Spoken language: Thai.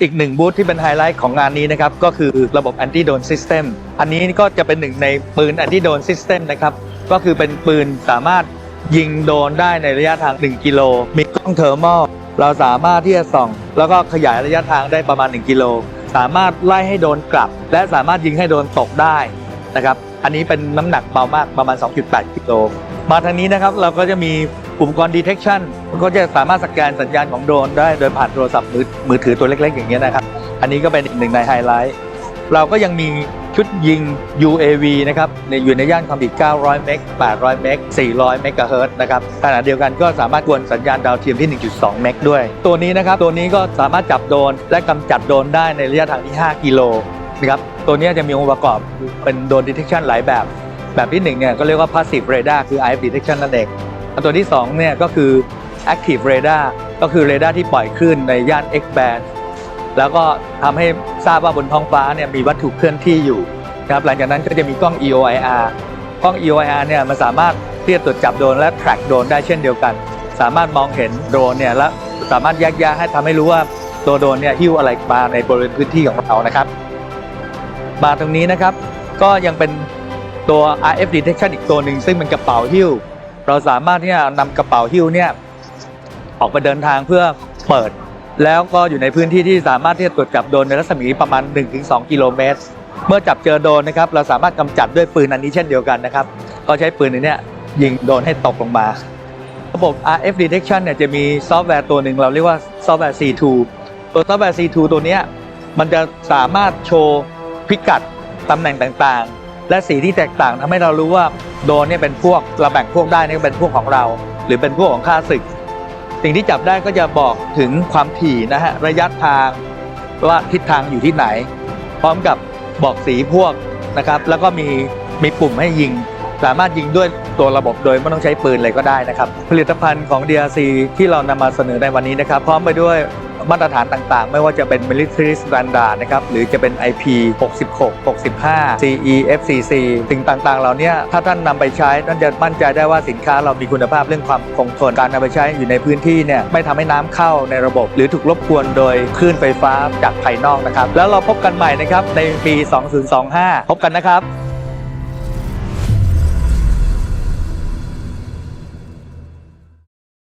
อีกหนึ่งบูธที่เป็นไฮไลท์ของงานนี้นะครับก็คือระบบ Anti Drone System อันนี้ก็จะเป็นหนึ่งในปืน Anti Drone System นะครับก็คือเป็นปืนสามารถยิงโดรนได้ในระยะทาง1กิโลมีกล้องเทอร์มอลเราสามารถที่จะส่องแล้วก็ขยายระยะทางได้ประมาณ1กิโลสามารถไล่ให้โดรนกลับและสามารถยิงให้โดรนตกได้นะครับอันนี้เป็นน้ำหนักเบามากประมาณ 2.8 กิโลมาทางนี้นะครับเราก็จะมีอุปกรณ์ detection ก็จะสามารถสแกนสัญญาณของโดรนได้โดยผ่านโทรศัพท์มือถือตัวเล็กๆอย่างเงี้ยนะครับอันนี้ก็เป็นอีกหนึ่งในไฮไลท์เราก็ยังมีชุดยิง UAV นะครับอยู่ในย่านความถี่900 เมก 800 เมก 400 เมกะเฮิรตซ์นะครับขณะเดียวกันก็สามารถกวนสัญญาณดาวเทียมที่ 1.2 เมกด้วยตัวนี้นะครับตัวนี้ก็สามารถจับโดรนและกำจัดโดรนได้ในระยะทางที่5กิโลนะครับตัวนี้จะมีองค์ประกอบเป็นโดรน detection หลายแบบที่1เนี่ยก็เรียกว่า passive radar คือ IF detection นั่นเองตัวที่2เนี่ยก็คือ active radar ก็คือเรดาร์ที่ปล่อยคลื่นในย่าน X band แล้วก็ทำให้ทราบว่าบนท้องฟ้าเนี่ยมีวัตถุเคลื่อนที่อยู่นะครับหลังจากนั้นก็จะมีกล้อง EOIR กล้อง EOIR เนี่ยมันสามารถที่จะตรวจจับโดรนและ track โดรนได้เช่นเดียวกันสามารถมองเห็นโดรนเนี่ยและสามารถแยกแยะให้ทำให้รู้ว่าตัวโดรนเนี่ยหิ้วอะไรมาในบริเวณพื้นที่ของเรานะครับมาตรงนี้นะครับก็ยังเป็นตัว RF detection อีกตัวหนึ่งซึ่งเป็นกระเป๋าหิ้วเราสามารถที่จะนำกระเป๋าหิ้วเนี่ยออกไปเดินทางเพื่อเปิดแล้วก็อยู่ในพื้นที่ที่สามารถที่จะตรวจจับโดรนในรัศมีประมาณ 1-2 กิโลเมตรเมื่อจับเจอโดรนนะครับเราสามารถกำจัดด้วยปืนอันนี้เช่นเดียวกันนะครับก็ใช้ปืนนี้ยิงโดรนให้ตกลงมาระบบ RF detection เนี่ยจะมีซอฟต์แวร์ตัวหนึ่งเราเรียกว่าซอฟต์แวร์ C2 ตัวซอฟต์แวร์ C2 ตัวนี้มันจะสามารถโชว์พิกัดตำแหน่งต่างๆและสีที่แตกต่างทำให้เรารู้ว่าโดรนเนี่ยเป็นพวกเราแบ่งพวกได้นี่เป็นพวกของเราหรือเป็นพวกของข้าศึกสิ่งที่จับได้ก็จะบอกถึงความถี่นะฮะระยะทางว่าทิศทางอยู่ที่ไหนพร้อมกับบอกสีพวกนะครับแล้วก็มีปุ่มให้ยิงสามารถยิงด้วยตัวระบบโดยไม่ต้องใช้ปืนเลยก็ได้นะครับผลิตภัณฑ์ของ DRC ที่เรานำมาเสนอในวันนี้นะครับพร้อมไปด้วยมาตรฐานต่างๆไม่ว่าจะเป็น Military Standard นะครับหรือจะเป็น IP 66 65 CE FCC สิ่งต่างๆเหล่านี้ถ้าท่านนำไปใช้ท่านจะมั่นใจได้ว่าสินค้าเรามีคุณภาพเรื่องความคงทนการนำไปใช้อยู่ในพื้นที่เนี่ยไม่ทำให้น้ำเข้าในระบบหรือถูกรบกวนโดยคลื่นไฟฟ้าจากภายนอกนะครับแล้วเราพบกันใหม่นะครับในปี 2025 พบกันนะครับ